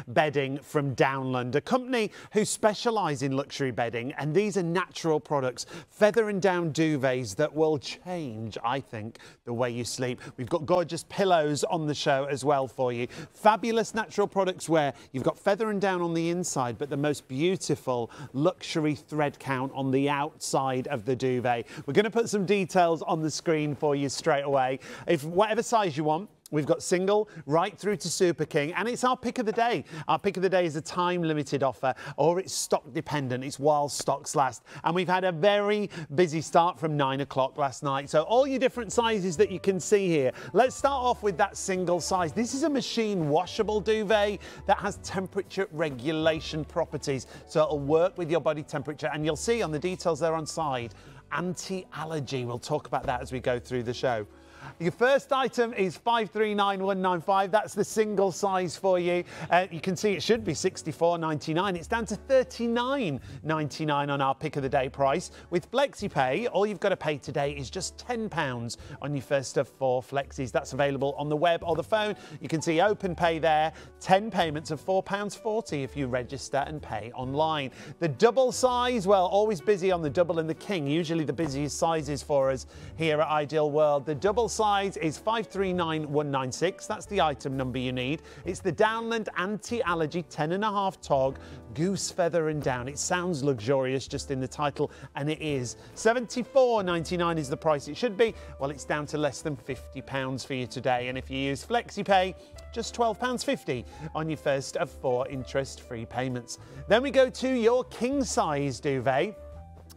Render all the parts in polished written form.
bedding from Downland, a company who specialise in luxury bedding, and these are natural products, feather and down duvets that will change, I think, the way you sleep. We've got gorgeous pillows on the show as well for you. Fabulous natural products where you've got feather and down on the inside, but the most beautiful luxury thread count on the outside of the duvet. We're going to put some details on the screen for you straight away. If whatever size you want, we've got single right through to Super King, and it's our pick of the day. Our pick of the day is a time-limited offer, or it's stock-dependent. It's while stocks last. And we've had a very busy start from 9 o'clock last night. So all your different sizes that you can see here. Let's start off with that single size. This is a machine washable duvet that has temperature regulation properties. So it'll work with your body temperature. And you'll see on the details there on side, anti-allergy. We'll talk about that as we go through the show. Your first item is 539195. That's the single size for you. You can see it should be 64.99. It's down to 39.99 on our pick of the day price. With FlexiPay, all you've got to pay today is just £10 on your first of 4 flexis. That's available on the web or the phone. You can see Open Pay there. 10 payments of £4.40 if you register and pay online. The double size, well, always busy on the double and the king. Usually the busiest sizes for us here at Ideal World. The double size is 539196. That's the item number you need. It's the Downland Anti-Allergy 10.5 tog goose feather and down. It sounds luxurious just in the title, and it is. £74.99 is the price it should be. Well, it's down to less than £50 for you today, and if you use FlexiPay, just £12.50 on your first of 4 interest-free payments. Then we go to your king size duvet.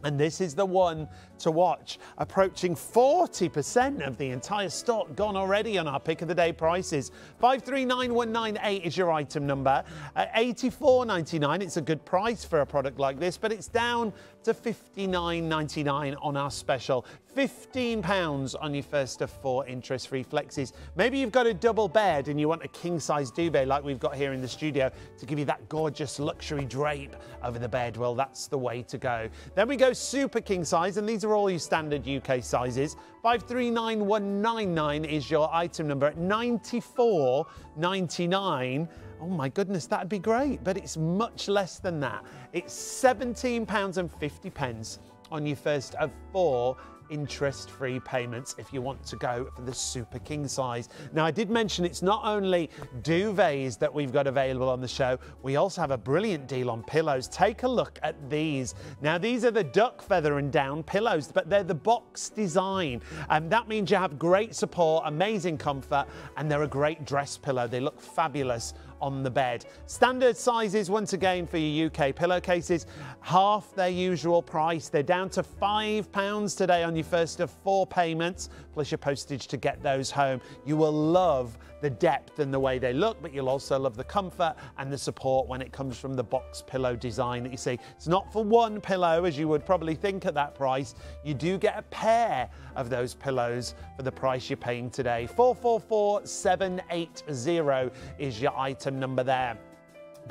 And this is the one to watch. Approaching 40% of the entire stock gone already on our pick of the day prices. 539198 is your item number. At £84.99, it's a good price for a product like this, but it's down to £59.99 on our special. £15 on your first of 4 interest-free flexis. Maybe you've got a double bed and you want a king-size duvet like we've got here in the studio to give you that gorgeous luxury drape over the bed. Well, that's the way to go. Then we go super king size, and these are all your standard UK sizes. 539199 is your item number at £94.99. Oh my goodness, that'd be great, but it's much less than that. It's £17.50 on your first of 4 interest-free payments if you want to go for the super king size. Now, I did mention it's not only duvets that we've got available on the show, we also have a brilliant deal on pillows. Take a look at these. Now, these are the duck feather and down pillows, but they're the box design, and that means you have great support, amazing comfort, and they're a great dress pillow. They look fabulous on the bed. Standard sizes, once again, for your UK pillowcases, half their usual price. They're down to £5 today on your first of 4 payments, plus your postage to get those home. You will love the depth and the way they look, but you'll also love the comfort and the support when it comes from the box pillow design that you see. It's not for one pillow, as you would probably think at that price. You do get a pair of those pillows for the price you're paying today. 444780 is your item number there.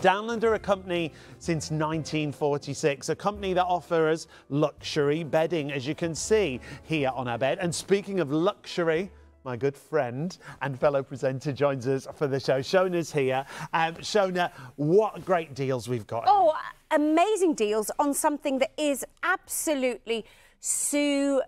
Downland are a company since 1946, a company that offers luxury bedding, as you can see here on our bed. And speaking of luxury, my good friend and fellow presenter joins us for the show. Shona's here. Shona, what great deals we've got. Oh, amazing deals on something that is absolutely superb.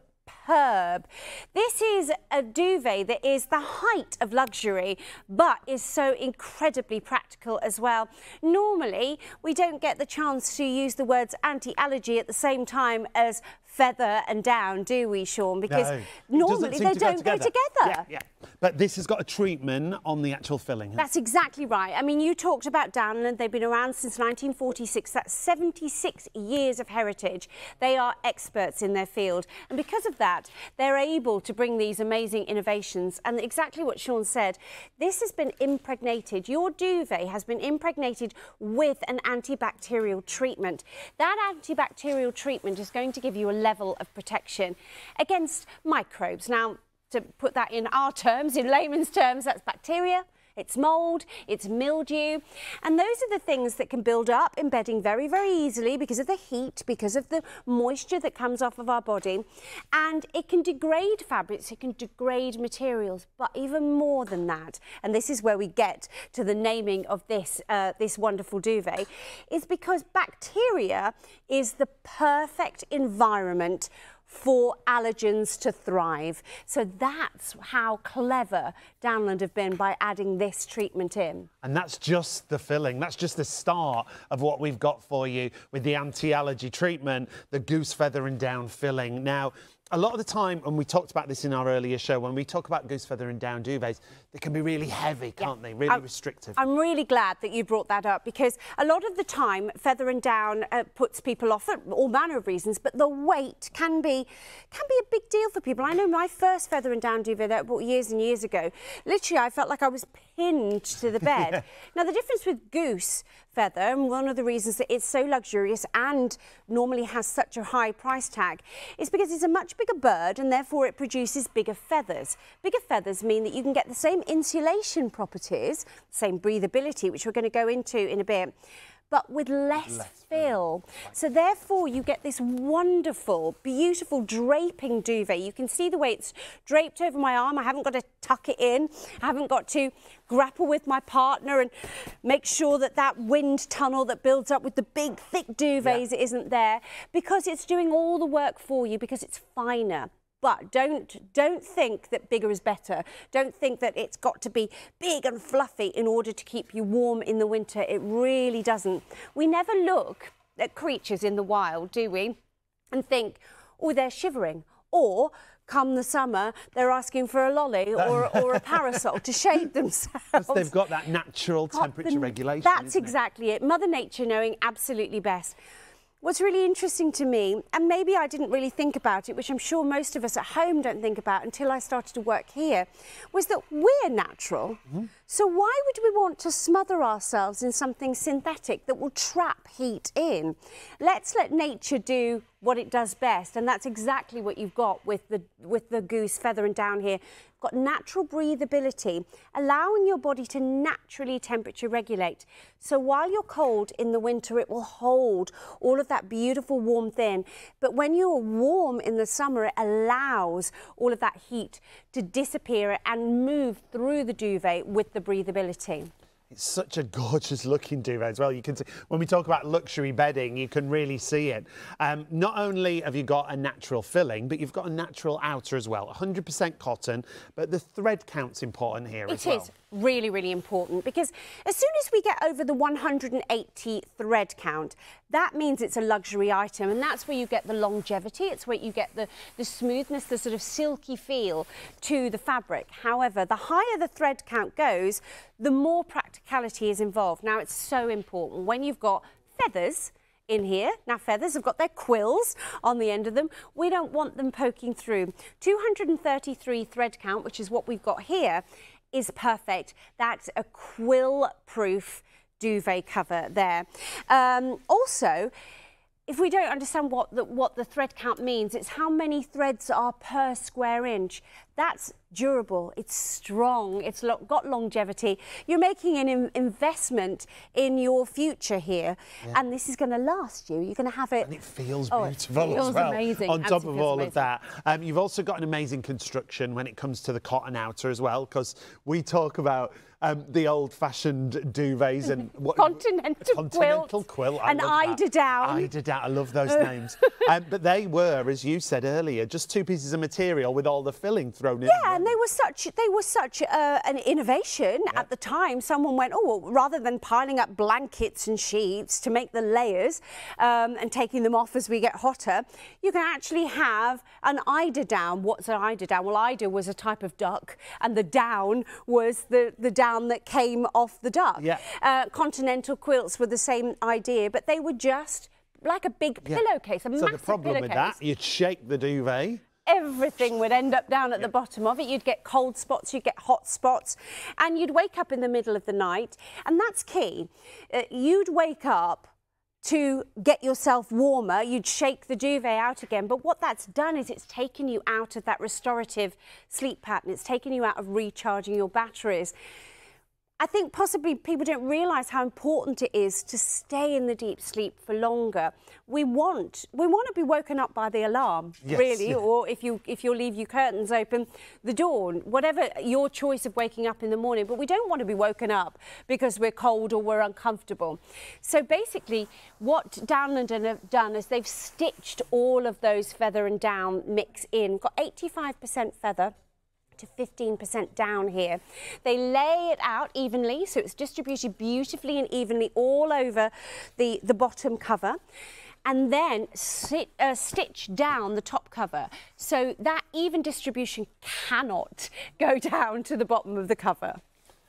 This is a duvet that is the height of luxury, but is so incredibly practical as well. Normally, we don't get the chance to use the words anti-allergy at the same time as feather and down, do we, Sean? Because normally they don't go together. Yeah. But this has got a treatment on the actual filling. That's exactly right. I mean, you talked about Downland. They've been around since 1946. That's 76 years of heritage. They are experts in their field. And because of that, they're able to bring these amazing innovations. And exactly what Sean said, this has been impregnated. Your duvet has been impregnated with an antibacterial treatment. That antibacterial treatment is going to give you a level of protection against microbes. Now, to put that in our terms, in layman's terms, that's bacteria, it's mould, it's mildew, and those are the things that can build up in bedding very, very easily because of the heat, because of the moisture that comes off of our body, and it can degrade fabrics, it can degrade materials, but even more than that, and this is where we get to the naming of this this wonderful duvet, is because bacteria is the perfect environment for allergens to thrive. So that's how clever Downland have been by adding this treatment in. And that's just the filling. That's just the start of what we've got for you with the anti-allergy treatment, the goose feather and down filling. Now, a lot of the time, and we talked about this in our earlier show, when we talk about goose feather and down duvets, they can be really heavy, can't they? Really restrictive. I'm really glad that you brought that up, because a lot of the time, feather and down puts people off for all manner of reasons, but the weight can be a big deal for people. I know my first feather and down duvet that I bought years and years ago, literally I felt like I was pinned to the bed. Yeah. Now, the difference with goose feather, and one of the reasons that it's so luxurious and normally has such a high price tag, is because it's a much bigger bird and therefore it produces bigger feathers. Bigger feathers mean that you can get the same insulation properties, same breathability, which we're going to go into in a bit, but with less fill. So therefore you get this wonderful, beautiful draping duvet. You can see the way it's draped over my arm. I haven't got to tuck it in. I haven't got to grapple with my partner and make sure that that wind tunnel that builds up with the big thick duvets isn't there, because it's doing all the work for you, because it's finer. But don't think that bigger is better. Don't think that it's got to be big and fluffy in order to keep you warm in the winter. It really doesn't. We never look at creatures in the wild, do we, and think, oh, they're shivering, or come the summer, they're asking for a lolly or a parasol to shade themselves. They've got that natural temperature regulation. That's exactly it. Mother Nature knowing absolutely best. What's really interesting to me, and maybe I didn't really think about it, which I'm sure most of us at home don't think about until I started to work here, was that we're natural. So why would we want to smother ourselves in something synthetic that will trap heat in? Let's let nature do what it does best, and that's exactly what you've got with the goose feather and down here. Got natural breathability, allowing your body to naturally temperature regulate. So while you're cold in the winter, it will hold all of that beautiful warmth in. But when you're warm in the summer, it allows all of that heat to disappear and move through the duvet with the breathability. It's such a gorgeous looking duvet as well. You can see, when we talk about luxury bedding, you can really see it. Not only have you got a natural filling, but you've got a natural outer as well. 100% cotton, but the thread count's important here as well. It is really, really important, because as soon as we get over the 180 thread count, that means it's a luxury item, and that's where you get the longevity. It's where you get the smoothness, the sort of silky feel to the fabric. However, the higher the thread count goes, the more practicality is involved. Now, it's so important when you've got feathers in here. Now, feathers have got their quills on the end of them. We don't want them poking through. 233 thread count, which is what we've got here, is perfect. That's a quill-proof duvet cover there. Also, if we don't understand what the thread count means, it's how many threads are per square inch. That's durable, it's strong, it's got longevity. You're making an investment in your future here, and this is going to last you. You're going to have it. And it feels beautiful as well. Amazing. On top of all of that, you've also got an amazing construction when it comes to the cotton outer as well, because we talk about the old-fashioned duvets and what continental quilt, and eider down. Eider down, I love those names. But they were, as you said earlier, just two pieces of material with all the filling thrown in. Yeah, and they were such an innovation at the time. Someone went, oh, well, rather than piling up blankets and sheets to make the layers and taking them off as we get hotter, you can actually have an eider down. What's an eider down? Well, eider was a type of duck, and the down was the down that came off the duck. Yeah. Continental quilts were the same idea, but they were just like a big pillowcase, a massive pillowcase. So the problem with that, you'd shake the duvet. Everything would end up down at the bottom of it. You'd get cold spots, you'd get hot spots, and you'd wake up in the middle of the night, and that's key. You'd wake up to get yourself warmer, you'd shake the duvet out again, but what that's done is it's taken you out of that restorative sleep pattern. It's taken you out of recharging your batteries. I think possibly people don't realise how important it is to stay in the deep sleep for longer. We want to be woken up by the alarm, yes, really, yeah. or if you leave your curtains open, the dawn, whatever your choice of waking up in the morning. But we don't want to be woken up because we're cold or we're uncomfortable. So basically, what Downland have done is they've stitched all of those feather and down mix in. Got 85% feather to 15% down here. They lay it out evenly, so it's distributed beautifully and evenly all over the bottom cover, and then stitch down the top cover, so that even distribution cannot go down to the bottom of the cover.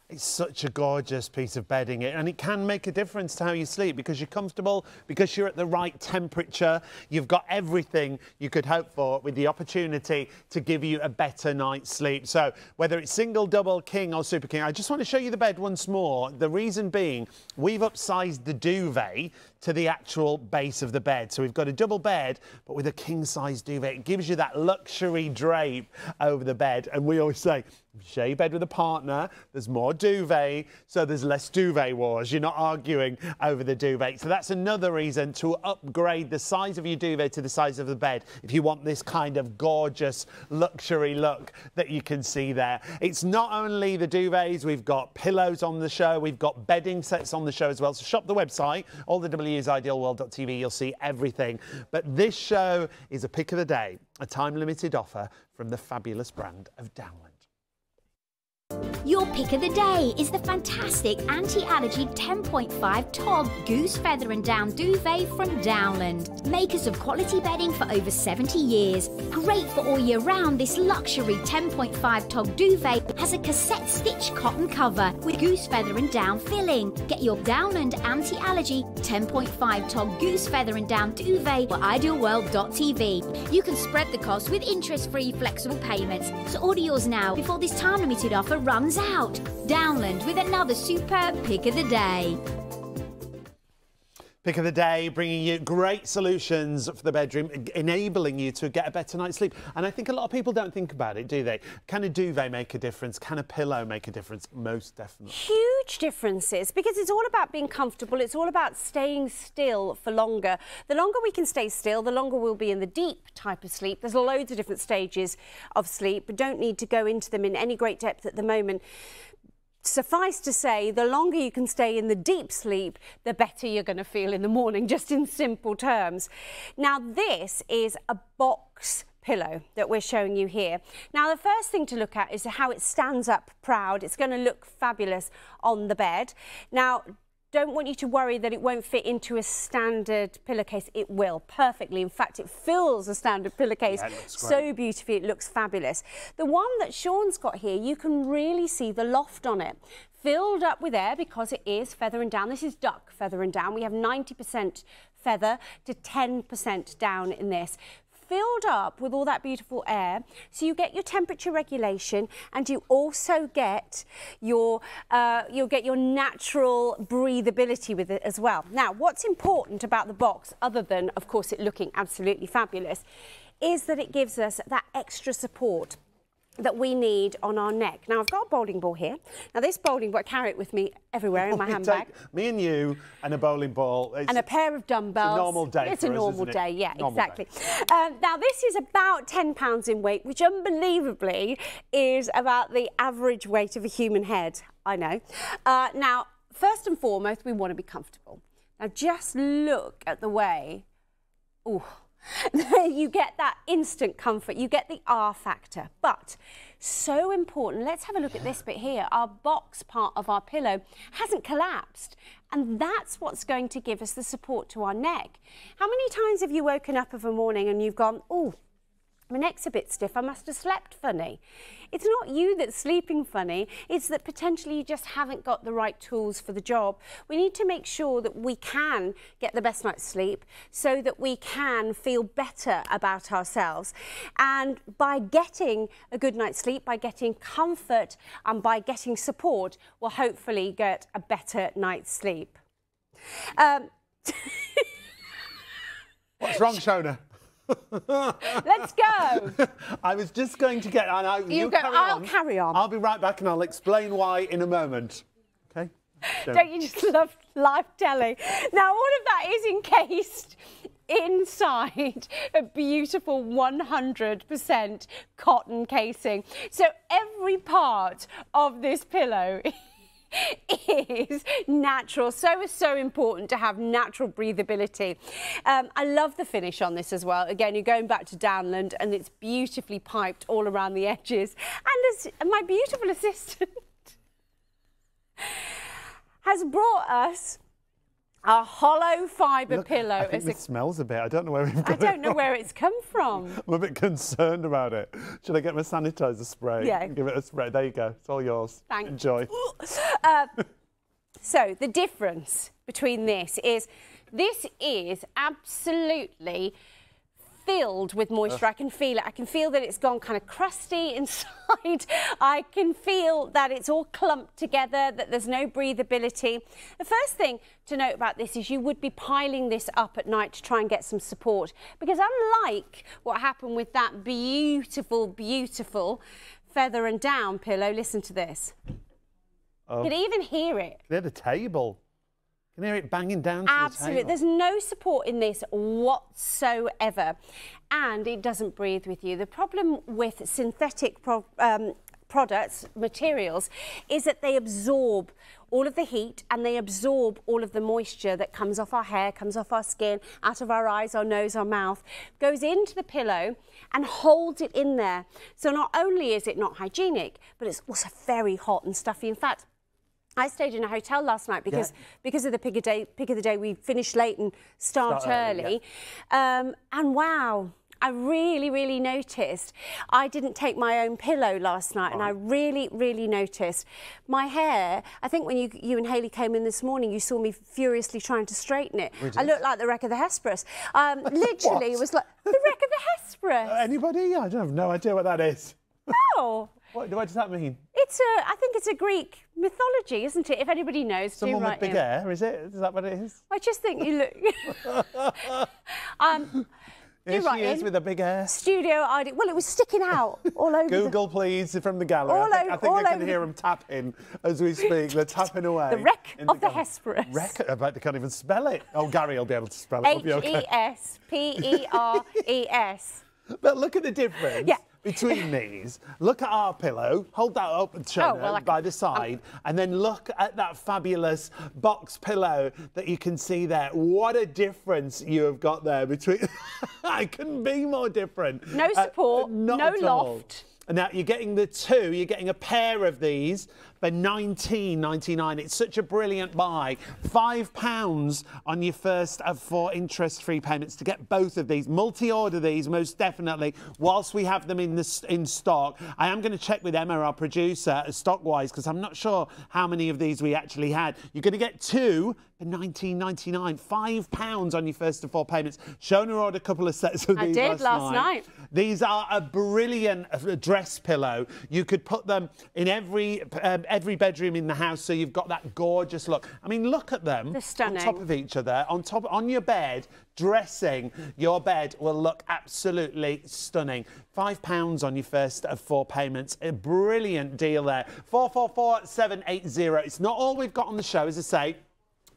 It's such a gorgeous piece of bedding, and it can make a difference to how you sleep because you're comfortable, because you're at the right temperature. You've got everything you could hope for with the opportunity to give you a better night's sleep. So whether it's single, double, king or super king, I just want to show you the bed once more. The reason being, we've upsized the duvet to the actual base of the bed. So we've got a double bed, but with a king-size duvet. It gives you that luxury drape over the bed. And we always say, share your bed with a partner, there's more duvet, so there's less duvet wars. You're not arguing over the duvet. So that's another reason to upgrade the size of your duvet to the size of the bed if you want this kind of gorgeous luxury look that you can see there. It's not only the duvets, we've got pillows on the show, we've got bedding sets on the show as well. So shop the website, all the W's, idealworld.tv, you'll see everything. But this show is a pick of the day, a time-limited offer from the fabulous brand of Downland. Your pick of the day is the fantastic anti-allergy 10.5 Tog Goose Feather and Down Duvet from Downland. Makers of quality bedding for over 70 years. Great for all year round, this luxury 10.5 Tog Duvet has a cassette stitch cotton cover with goose feather and down filling. Get your Downland anti-allergy 10.5 Tog Goose Feather and Down Duvet for idealworld.tv. You can spread the cost with interest-free flexible payments. So order yours now before this time-limited offer runs out. Downland with another superb pick of the day. Pick of the day, bringing you great solutions for the bedroom, enabling you to get a better night's sleep. And I think a lot of people don't think about it, do they? Can a duvet make a difference? Can a pillow make a difference? Most definitely. Huge differences, because it's all about being comfortable. It's all about staying still for longer. The longer we can stay still, the longer we'll be in the deep type of sleep. There's loads of different stages of sleep, but don't need to go into them in any great depth at the moment. Suffice to say, the longer you can stay in the deep sleep, the better you're going to feel in the morning, just in simple terms. Now, this is a box pillow that we're showing you here. Now, the first thing to look at is how it stands up proud. It's going to look fabulous on the bed. Now, don't want you to worry that it won't fit into a standard pillowcase. It will perfectly. In fact, it fills a standard pillowcase so beautifully. It looks fabulous. The one that Sean's got here, you can really see the loft on it. Filled up with air because it is feather and down. This is duck feather and down. We have 90% feather to 10% down in this. Filled up with all that beautiful air, so you get your temperature regulation, and you also get your you'll get your natural breathability with it as well. Now, what's important about the box, other than of course it looking absolutely fabulous, is that it gives us that extra support that we need on our neck. Now, I've got a bowling ball here. Now, this bowling ball, I carry it with me everywhere in my handbag. Me and you and a bowling ball. And a pair of dumbbells. It's a normal day. It's a normal day, yeah, exactly. Day. Now, this is about 10 pounds in weight, which unbelievably is about the average weight of a human head. I know. Now, first and foremost, we want to be comfortable. Now, just look at the way. Ooh. You get that instant comfort, you get the R factor, but so important. Let's have a look at this bit here. Our box part of our pillow hasn't collapsed, and that's what's going to give us the support to our neck. How many times have you woken up of a morning and you've gone, oh, my neck's a bit stiff, I must have slept funny? It's not you that's sleeping funny, it's that potentially you just haven't got the right tools for the job. We need to make sure that we can get the best night's sleep so that we can feel better about ourselves. And by getting a good night's sleep, by getting comfort and by getting support, we'll hopefully get a better night's sleep. What's wrong, Shona? Let's go. I was just going to get... I'll carry on. I'll be right back and I'll explain why in a moment. Don't you just love live telly? Now, all of that is encased inside a beautiful 100% cotton casing. So every part of this pillow is natural. So important to have natural breathability. I love the finish on this as well. Again, you're going back to Downland and it's beautifully piped all around the edges. And as my beautiful assistant has brought us a hollow fibre pillow. I think it smells a bit. I don't know where we've got it. I don't know where it's come from. I'm a bit concerned about it. Should I get my sanitizer spray? Yeah. Give it a spray. There you go. It's all yours. Thanks. Enjoy. So the difference between this is absolutely filled with moisture. I can feel it. I can feel that it's gone kind of crusty inside. I can feel that it's all clumped together, that there's no breathability. The first thing to note about this is you would be piling this up at night to try and get some support, because unlike what happened with that beautiful, beautiful feather and down pillow, listen to this. You can even hear it. They're the table. You can hear it banging down to Absolutely. the table. There's no support in this whatsoever, and it doesn't breathe with you. The problem with synthetic products, materials, is that they absorb all of the heat and they absorb all of the moisture that comes off our hair, comes off our skin, out of our eyes, our nose, our mouth, goes into the pillow and holds it in there. So not only is it not hygienic, but it's also very hot and stuffy. In fact, I stayed in a hotel last night because of the pick of the day. We finished late and start early. And wow, I really noticed. I didn't take my own pillow last night, and I really noticed my hair. I think when you and Hayley came in this morning, you saw me furiously trying to straighten it. I looked like the wreck of the Hesperus. Literally, it was like the wreck of the Hesperus. Anybody? I have no idea what that is. Oh. What does that mean? I think it's a Greek mythology, isn't it? If anybody knows, someone with big hair, is it? Is that what it is? I just think you look. Here she is with a big hair. Studio ID. Well, it was sticking out all over. Google, please, from the gallery. I think I can hear them tapping as we speak. They're tapping away. The wreck of the Hesperus. Wreck? I bet they can't even spell it. Oh, Gary will be able to spell it. Hesperes. But look at the difference. Yeah. Between these, look at our pillow, hold that up and show it by the side, and then look at that fabulous box pillow that you can see there. What a difference you have got there between. I couldn't be more different. No support, no loft. Now, you're getting the two, you're getting a pair of these for £19.99. It's such a brilliant buy. £5 on your first of 4 interest-free payments to get both of these. Multi-order these, most definitely, whilst we have them in stock. I am going to check with Emma, our producer, stock-wise, because I'm not sure how many of these we actually had. You're going to get two for £19.99. £5 on your first of 4 payments. Shona ordered a couple of sets of these last night. These are a brilliant dress pillow. You could put them in every bedroom in the house, so you've got that gorgeous look. I mean, look at them. They're stunning. On top of each other, on your bed, dressing your bed will look absolutely stunning. £5 on your first of 4 payments. A brilliant deal there. 444780. It's not all we've got on the show, as I say.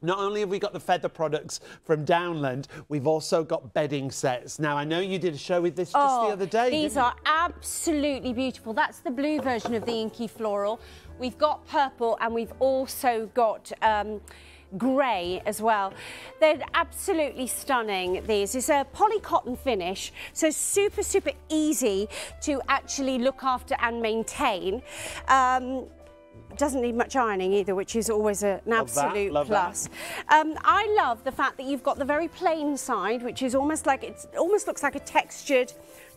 Not only have we got the feather products from Downland, we've also got bedding sets. Now, I know you did a show with this just the other day. These are absolutely beautiful. That's the blue version of the Inky Floral. We've got purple, and we've also got grey as well. They're absolutely stunning, these. It's a poly cotton finish, so super easy to actually look after and maintain. Doesn't need much ironing either, which is always an absolute plus. I love the fact that you've got the very plain side, which is almost looks like a textured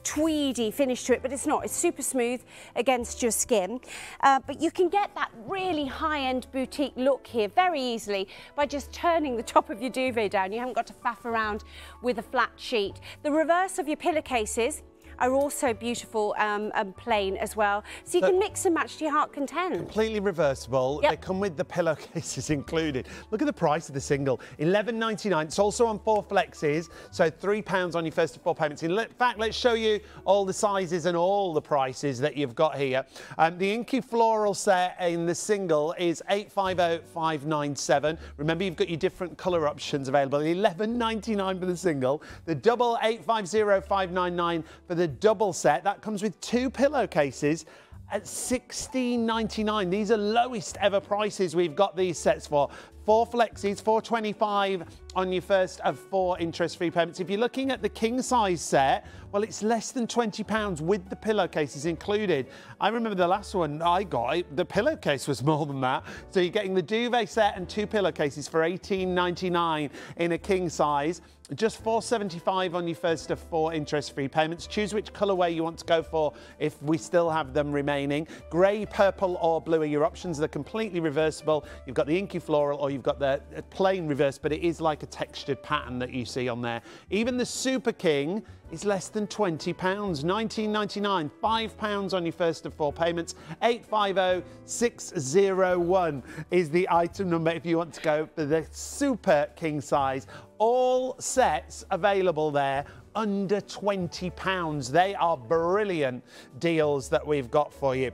tweedy finish to it, but it's not. It's super smooth against your skin. But you can get that really high-end boutique look here very easily by just turning the top of your duvet down. You haven't got to faff around with a flat sheet. The reverse of your pillowcases are also beautiful and plain as well. So you can mix and match to your heart content. Completely reversible. Yep. They come with the pillowcases included. Look at the price of the single, £11.99. It's also on 4 flexes, so £3 on your first of 4 payments. In fact, let's show you all the sizes and all the prices that you've got here. The Inky Floral set in the single is £850,597. Remember, you've got your different colour options available. £11.99 for the single. The double £850,599 for the double set. That comes with 2 pillowcases at £16.99. These are lowest ever prices we've got these sets for. 4 flexes, £425 on your first of 4 interest-free payments. If you're looking at the king size set, well, it's less than £20 with the pillowcases included. I remember the last one I got, the pillowcase was more than that. So you're getting the duvet set and 2 pillowcases for £18.99 in a king size. Just £475 on your first of 4 interest-free payments. Choose which colourway you want to go for if we still have them remaining. Grey, purple or blue are your options. They're completely reversible. You've got the Inky Floral or you've got the plain reverse, but it is like a textured pattern that you see on there. Even the Super King is less than £20, £19.99, £5 on your first of 4 payments. 850601 is the item number if you want to go for the Super King size. All sets available there under £20. They are brilliant deals that we've got for you.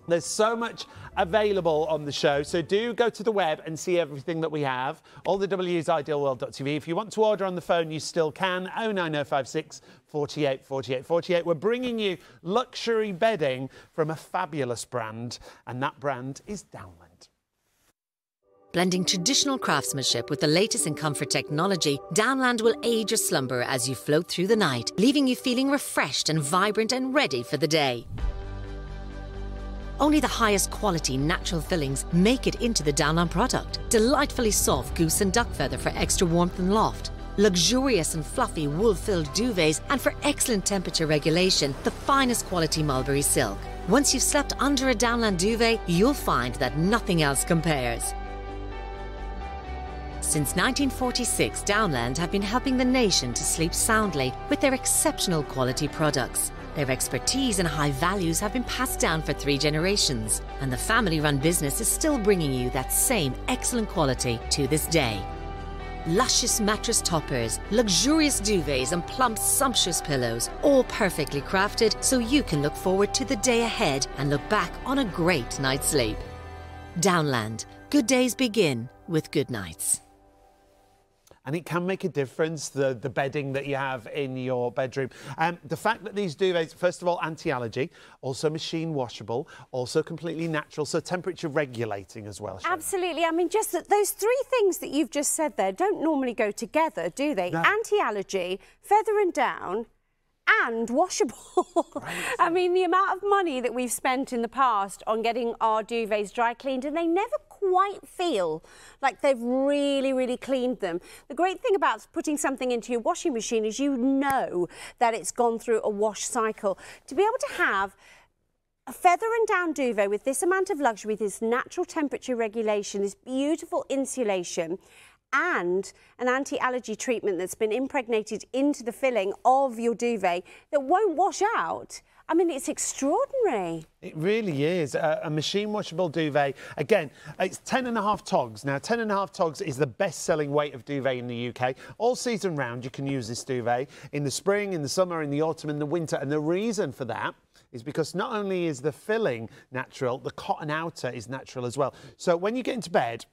There's so much available on the show, so do go to the web and see everything that we have. All the W's idealworld.tv. If you want to order on the phone, you still can. 09056 48 48 48. We're bringing you luxury bedding from a fabulous brand, and that brand is Downland. Blending traditional craftsmanship with the latest in comfort technology, Downland will aid your slumber as you float through the night, leaving you feeling refreshed and vibrant and ready for the day. Only the highest quality natural fillings make it into the Downland product. Delightfully soft goose and duck feather for extra warmth and loft. Luxurious and fluffy wool-filled duvets, and for excellent temperature regulation, the finest quality mulberry silk. Once you've slept under a Downland duvet, you'll find that nothing else compares. Since 1946, Downland have been helping the nation to sleep soundly with their exceptional quality products. Their expertise and high values have been passed down for 3 generations, and the family-run business is still bringing you that same excellent quality to this day. Luscious mattress toppers, luxurious duvets and plump, sumptuous pillows, all perfectly crafted so you can look forward to the day ahead and look back on a great night's sleep. Downland. Good days begin with good nights. And it can make a difference, the bedding that you have in your bedroom. The fact that these duvets, first of all, anti-allergy, also machine washable, also completely natural, so temperature regulating as well. Absolutely. I mean, just those 3 things that you've just said there don't normally go together, do they? No. Anti-allergy, feather and down, and washable. Right. I mean, the amount of money that we've spent in the past on getting our duvets dry cleaned, and they never quite feel like they've really cleaned them. The great thing about putting something into your washing machine is you know that it's gone through a wash cycle. To be able to have a feather and down duvet with this amount of luxury, this natural temperature regulation, this beautiful insulation, and an anti-allergy treatment that's been impregnated into the filling of your duvet that won't wash out. I mean, it's extraordinary. It really is. A machine washable duvet. Again, it's 10.5 togs. Now, 10.5 togs is the best-selling weight of duvet in the UK. All season round, you can use this duvet in the spring, in the summer, in the autumn, in the winter. And the reason for that is because not only is the filling natural, the cotton outer is natural as well. So when you get into bed,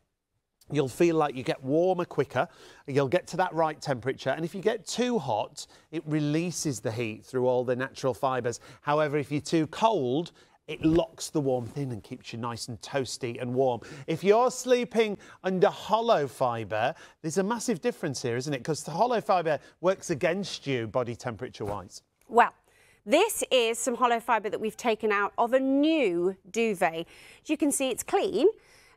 you'll feel like you get warmer quicker, you'll get to that right temperature, and if you get too hot, it releases the heat through all the natural fibres. However, if you're too cold, it locks the warmth in and keeps you nice and toasty and warm. If you're sleeping under hollow fibre, there's a massive difference here, isn't it? Because the hollow fibre works against you body temperature-wise. Well, this is some hollow fibre that we've taken out of a new duvet. As you can see, it's clean.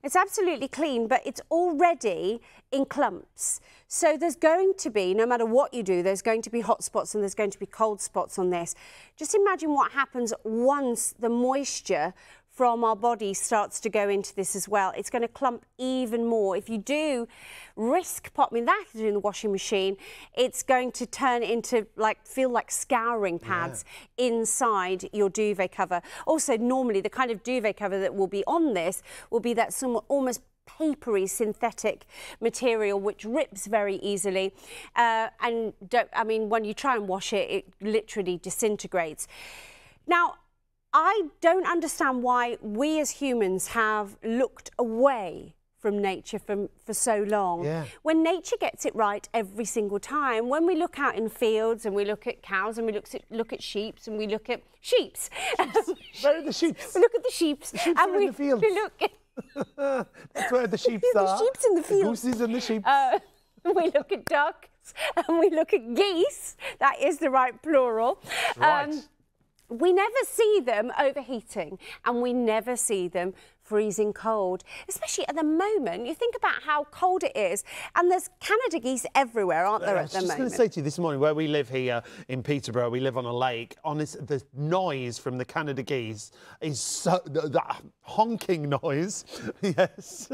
It's absolutely clean, but it's already in clumps. So there's going to be, no matter what you do, there's going to be hot spots and there's going to be cold spots on this. Just imagine what happens once the moisture from our body starts to go into this as well. It's going to clump even more. If you do risk popping that in the washing machine, it's going to turn into feel like scouring pads inside your duvet cover. Also, normally the kind of duvet cover that will be on this will be that somewhat almost papery synthetic material which rips very easily and when you try and wash it, it literally disintegrates. Now, I don't understand why we as humans have looked away from nature for so long. When nature gets it right every single time, when we look out in fields and we look at cows and we look at sheep and we look at sheeps. Where are the sheep? We look at the sheep and are in the fields. we look at That's where the sheep are. The sheep's in the field. The gooses and the sheep. We look at ducks and we look at geese. That is the right plural. Right. We never see them overheating and we never see them freezing cold, especially at the moment. You think about how cold it is, and there's Canada geese everywhere, aren't there, at the moment? I was just going to say to you this morning, where we live here in Peterborough, we live on a lake. Honest, the noise from the Canada geese is so... that honking noise, yes,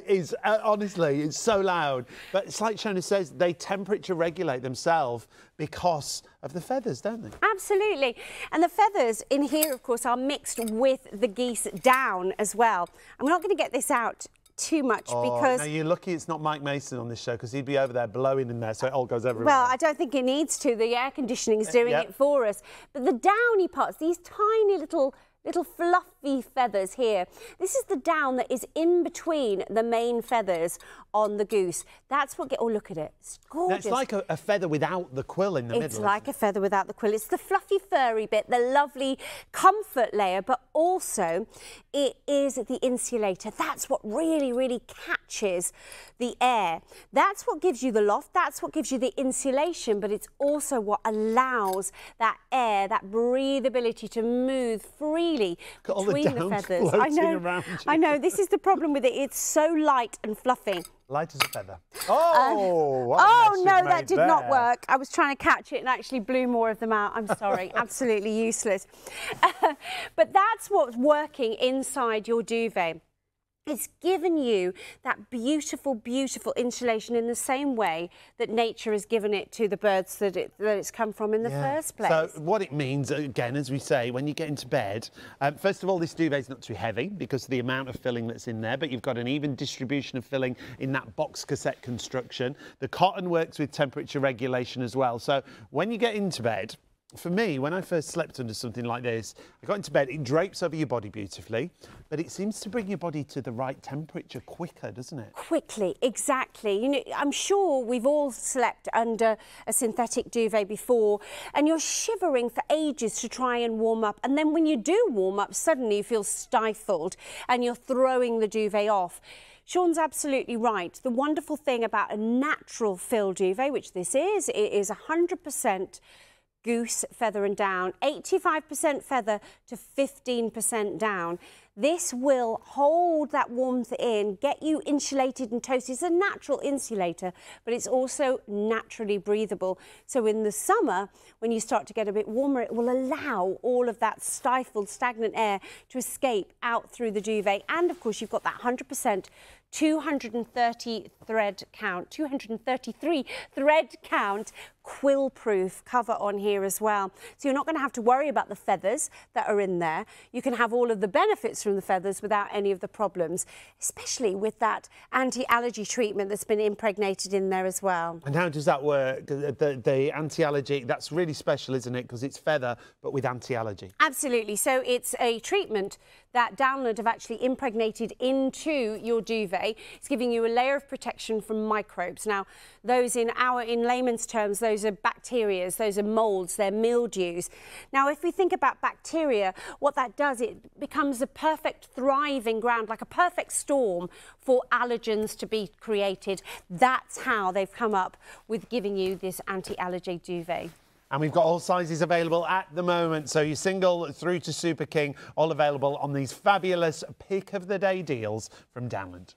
is honestly, it's so loud. But it's like Shona says, they temperature regulate themselves because of the feathers, don't they? Absolutely. And the feathers in here, of course, are mixed with the geese down as well. I'm not going to get this out too much because... No, you're lucky it's not Mike Mason on this show, because he'd be over there blowing in there so it all goes everywhere. Well, I don't think it needs to. The air conditioning is doing it for us. But the downy parts, these tiny little fluffy feathers here. This is the down that is in between the main feathers on the goose. That's what oh, look at it. It's gorgeous. It's like a feather without the quill in the middle. It's like a feather without the quill. It's the fluffy, furry bit, the lovely comfort layer, but also it is the insulator. That's what really, really catches the air. That's what gives you the loft. That's what gives you the insulation, but it's also what allows that air, that breathability to move freely between the feathers. I know. This is the problem with it. It's so light and fluffy. Light as a feather. Oh, no, that did not work. I was trying to catch it and actually blew more of them out. I'm sorry, absolutely useless. But that's what's working inside your duvet. It's given you that beautiful, beautiful insulation in the same way that nature has given it to the birds that it's come from in the first place. So what it means, again, as we say, when you get into bed, first of all, this duvet's not too heavy because of the amount of filling that's in there, but you've got an even distribution of filling in that box cassette construction. The cotton works with temperature regulation as well. So when you get into bed, for me, when I first slept under something like this, I got into bed, it drapes over your body beautifully, but it seems to bring your body to the right temperature quicker, doesn't it? Quickly, exactly. You know, I'm sure we've all slept under a synthetic duvet before, and you're shivering for ages to try and warm up. And then when you do warm up, suddenly you feel stifled and you're throwing the duvet off. Sean's absolutely right. The wonderful thing about a natural fill duvet, which this is, it is 100% goose feather and down, 85% feather to 15% down. This will hold that warmth in, get you insulated and toasted. It's a natural insulator, but it's also naturally breathable. So in the summer, when you start to get a bit warmer, it will allow all of that stifled, stagnant air to escape out through the duvet. And of course, you've got that 100% 233 thread count quill-proof cover on here as well. So you're not going to have to worry about the feathers that are in there. You can have all of the benefits from the feathers without any of the problems, especially with that anti-allergy treatment that's been impregnated in there as well. And how does that work? The anti-allergy, that's really special, isn't it? Because it's feather, but with anti-allergy. Absolutely. So it's a treatment that Downland have actually impregnated into your duvet. It's giving you a layer of protection from microbes. Now, those in layman's terms, those are bacteria, those are moulds, they're mildews. Now, if we think about bacteria, what that does, it becomes a perfect thriving ground, like a perfect storm for allergens to be created. That's how they've come up with giving you this anti-allergy duvet. And we've got all sizes available at the moment. So you're single through to Super King, all available on these fabulous pick of the day deals from Downland.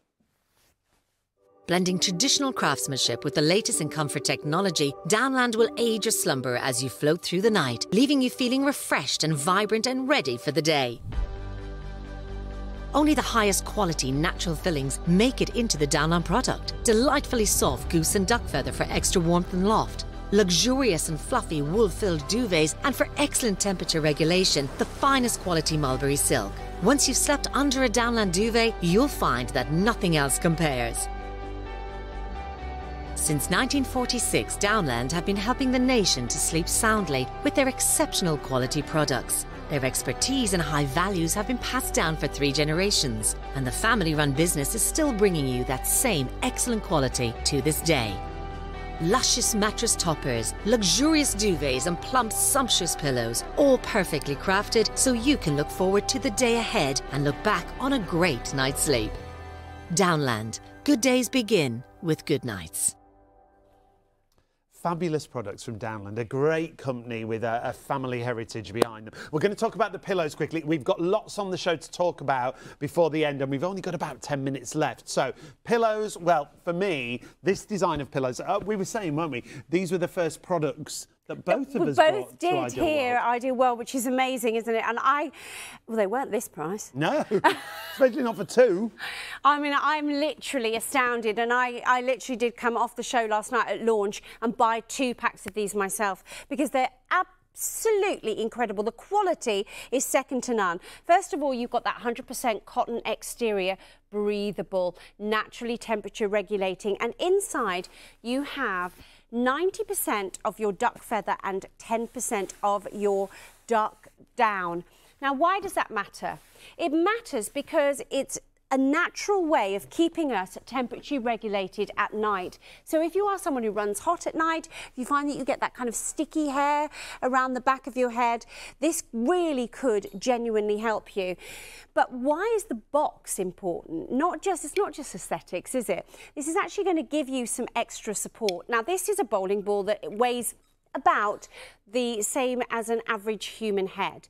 Blending traditional craftsmanship with the latest in comfort technology, Downland will aid your slumber as you float through the night, leaving you feeling refreshed and vibrant and ready for the day. Only the highest quality natural fillings make it into the Downland product. Delightfully soft goose and duck feather for extra warmth and loft. Luxurious and fluffy wool-filled duvets, and for excellent temperature regulation, the finest quality mulberry silk. Once you've slept under a Downland duvet, you'll find that nothing else compares. Since 1946, Downland have been helping the nation to sleep soundly with their exceptional quality products. Their expertise and high values have been passed down for 3 generations, and the family-run business is still bringing you that same excellent quality to this day. Luscious mattress toppers, luxurious duvets and plump, sumptuous pillows, all perfectly crafted so you can look forward to the day ahead and look back on a great night's sleep. Downland. Good days begin with good nights. Fabulous products from Downland, a great company with a family heritage behind them. We're going to talk about the pillows quickly. We've got lots on the show to talk about before the end, and we've only got about 10 minutes left. So, pillows, well, for me, this design of pillows, we were saying, weren't we, these were the first products that both of us both did here at Ideal World, which is amazing, isn't it? And well, they weren't this price. No, especially not for 2. I mean, I'm literally astounded, and I literally did come off the show last night at launch and buy 2 packs of these myself because they're absolutely incredible. The quality is second to none. First of all, you've got that 100% cotton exterior, breathable, naturally temperature regulating, and inside you have 90% of your duck feather and 10% of your duck down. Now, why does that matter? It matters because it's a natural way of keeping us temperature regulated at night. So if you are someone who runs hot at night, if you find that you get that kind of sticky hair around the back of your head, this really could genuinely help you. But why is the box important? It's not just aesthetics, is it? This is actually going to give you some extra support. Now, this is a bowling ball that weighs about the same as an average human head.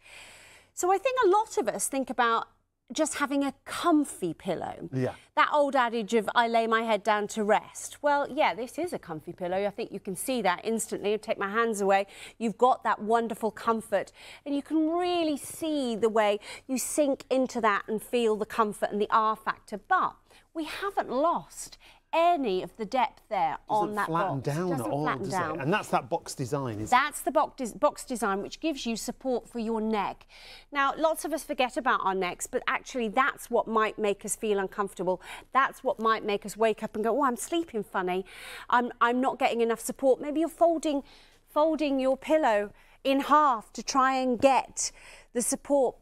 So I think a lot of us think about just having a comfy pillow. Yeah. That old adage of I lay my head down to rest. Well, yeah, this is a comfy pillow. I think you can see that instantly. Take my hands away. You've got that wonderful comfort, and you can really see the way you sink into that and feel the comfort and the R factor. But we haven't lost any of the depth there on that box. Doesn't flatten down. And that's that box design, isn't it? That's the box design, which gives you support for your neck. Now, lots of us forget about our necks, but actually that's what might make us feel uncomfortable. That's what might make us wake up and go, oh, I'm sleeping funny. I'm not getting enough support. Maybe you're folding your pillow in half to try and get the support.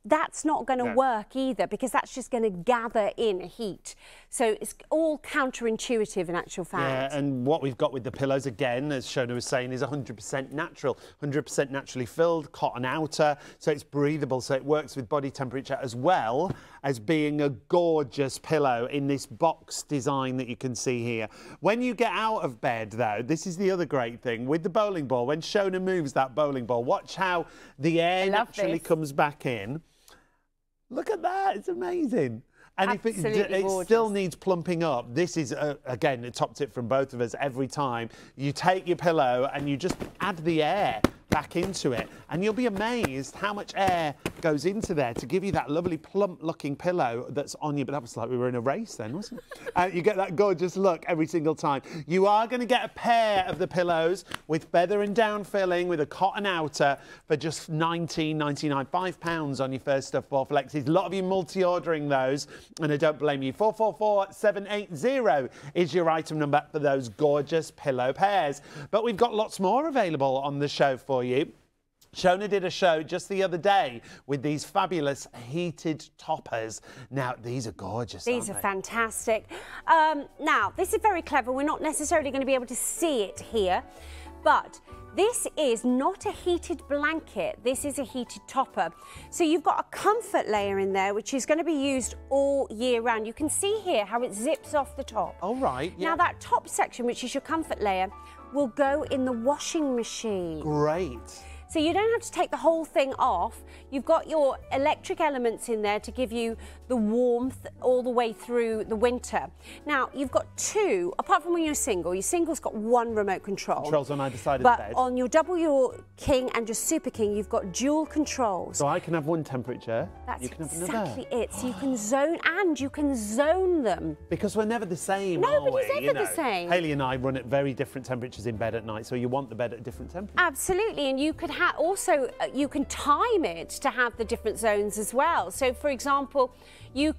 That's not going to work either, because that's just going to gather in heat. So it's all counterintuitive in actual fact. Yeah, and what we've got with the pillows, again, as Shona was saying, is 100% natural. 100% naturally filled, cotton outer, so it's breathable, so it works with body temperature as well as being a gorgeous pillow in this box design that you can see here. When you get out of bed, though, this is the other great thing. With the bowling ball, when Shona moves that bowling ball, watch how the air naturally comes back in. Look at that, it's amazing. And if it still needs plumping up, this is, again, a top tip from both of us every time. You take your pillow and you just add the air back into it, and you'll be amazed how much air goes into there to give you that lovely plump-looking pillow that's on you. But that was like we were in a race then, wasn't it? You get that gorgeous look every single time. You are going to get a pair of the pillows with feather and down filling with a cotton outer for just £19.99, £5 on your first stuff for Flexes. A lot of you multi-ordering those, and I don't blame you. 444780 is your item number for those gorgeous pillow pairs. But we've got lots more available on the show for you. Shona did a show just the other day with these fabulous heated toppers. Now, these are gorgeous, These are fantastic. Now, this is very clever. We're not necessarily going to be able to see it here, but this is not a heated blanket. This is a heated topper. So you've got a comfort layer in there, which is going to be used all year round. You can see here how it zips off the top. All right. Yeah. Now, that top section, which is your comfort layer, will go in the washing machine. Great. So you don't have to take the whole thing off. You've got your electric elements in there to give you the warmth all the way through the winter. Now, you've got two, apart from when you're single. Your single's got one remote control. Controls on either side of the bed. But on your double, your king and your super king, you've got dual controls. So I can have one temperature, That's you can have exactly another. it. So you can zone, and you can zone them. Because we're never the same, Nobody's are we? ever the same. Hayley and I run at very different temperatures in bed at night, so you want the bed at a different temperature. Absolutely, and you could also you can time it to have the different zones as well. So, for example, you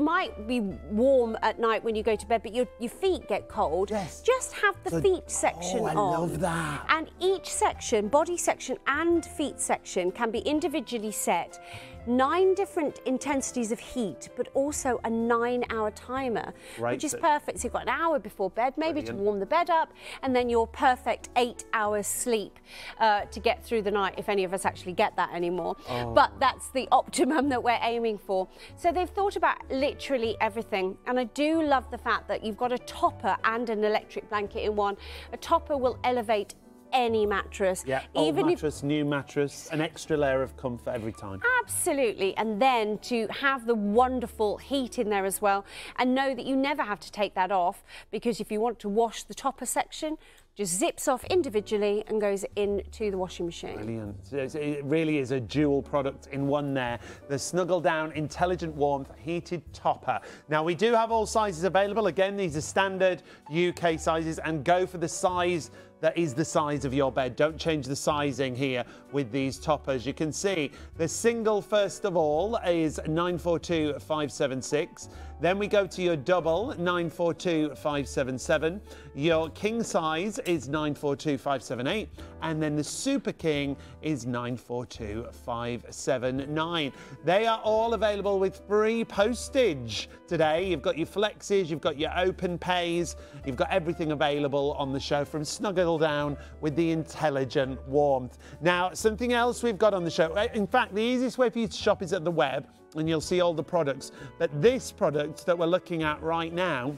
might be warm at night when you go to bed, but your feet get cold. Yes. Just have the feet section on. I love that. And each section, body section and feet section, can be individually set. 9 different intensities of heat, but also a 9-hour timer, which is perfect. So you've got an hour before bed, maybe to warm the bed up, and then your perfect 8 hours sleep to get through the night, if any of us actually get that anymore. But that's the optimum that we're aiming for. So they've thought about literally everything, and I do love the fact that you've got a topper and an electric blanket in one. A topper will elevate any mattress. Yeah, old mattress, new mattress, an extra layer of comfort every time. Absolutely, and then to have the wonderful heat in there as well, and know that you never have to take that off, because if you want to wash the topper section, just zips off individually and goes into the washing machine. Brilliant. It really is a dual product in one there. The Snuggle Down Intelligent Warmth Heated Topper. Now, we do have all sizes available. Again, these are standard UK sizes, and go for the size that is the size of your bed. Don't change the sizing here with these toppers. You can see the single, first of all, is 942,576. Then we go to your double, 942,577. Your king size is 942,578. And then the super king is 942,579. They are all available with free postage today. You've got your flexes, you've got your open pays, you've got everything available on the show from Snuggle Down with the intelligent warmth. Now, something else we've got on the show. In fact, the easiest way for you to shop is at the web, and you'll see all the products. But this product that we're looking at right now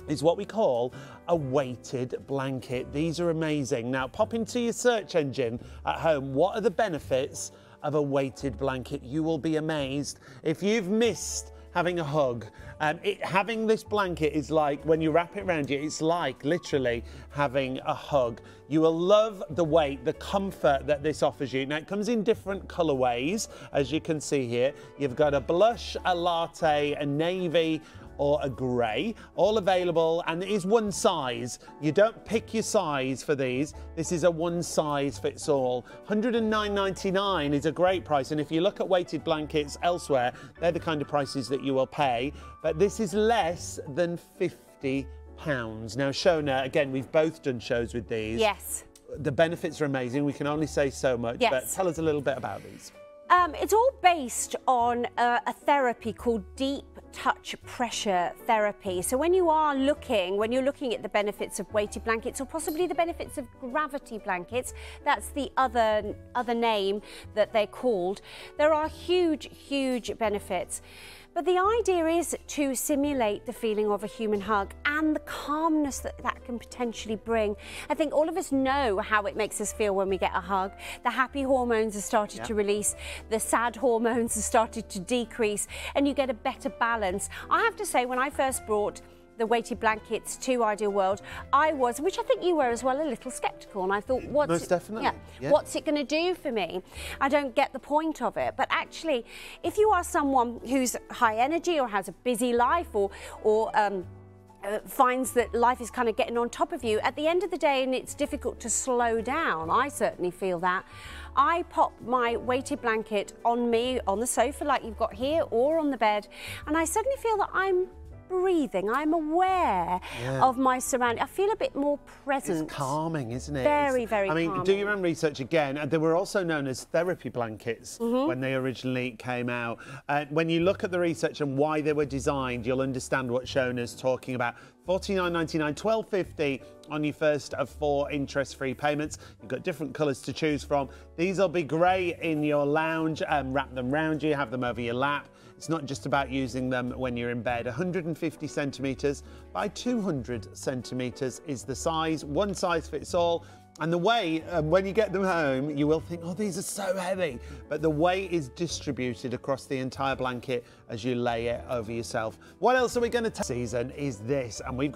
is what we call a weighted blanket. These are amazing. Now, pop into your search engine at home. What are the benefits of a weighted blanket? You will be amazed. If you've missed having a hug, having this blanket is like, when you wrap it around you, it's like literally having a hug. You will love the weight, the comfort that this offers you. Now, it comes in different colorways, as you can see here. You've got a blush, a latte, a navy, or a grey, all available, and it is one size. You don't pick your size for these. This is a one size fits all. $109.99 is a great price, and if you look at weighted blankets elsewhere, they're the kind of prices that you will pay, but this is less than £50. Now, Shona, again, we've both done shows with these. Yes. The benefits are amazing. We can only say so much, but tell us a little bit about these. It's all based on a therapy called deep touch pressure therapy. So when you're looking at the benefits of weighted blankets, or possibly the benefits of gravity blankets, that's the other name that they're called, there are huge, huge benefits. But the idea is to simulate the feeling of a human hug and the calmness that that can potentially bring. I think all of us know how it makes us feel when we get a hug. The happy hormones have started to release, the sad hormones have started to decrease, and you get a better balance. I have to say, when I first brought the weighted blankets to Ideal World, I was, which I think you were as well, a little sceptical, and I thought, most definitely. What's it going to do for me? I don't get the point of it. But actually, if you are someone who's high energy or has a busy life, or finds that life is kind of getting on top of you, at the end of the day, and it's difficult to slow down, I certainly feel that, I pop my weighted blanket on me, on the sofa like you've got here, or on the bed, and I suddenly feel that I'm breathing, I'm aware of my surroundings. I feel a bit more present. It's calming, isn't it? Very, very calming. I mean, do your own research again. They were also known as therapy blankets when they originally came out. When you look at the research and why they were designed, you'll understand what Shona's talking about. $49.99, $12.50 on your first of 4 interest-free payments. You've got different colours to choose from. These will be great in your lounge. Wrap them round you, have them over your lap. It's not just about using them when you're in bed. 150 centimetres by 200 centimetres is the size. One size fits all. And the way, when you get them home, you will think, oh, these are so heavy. But the weight is distributed across the entire blanket as you lay it over yourself. What else are we going to take? Season is this, and we've got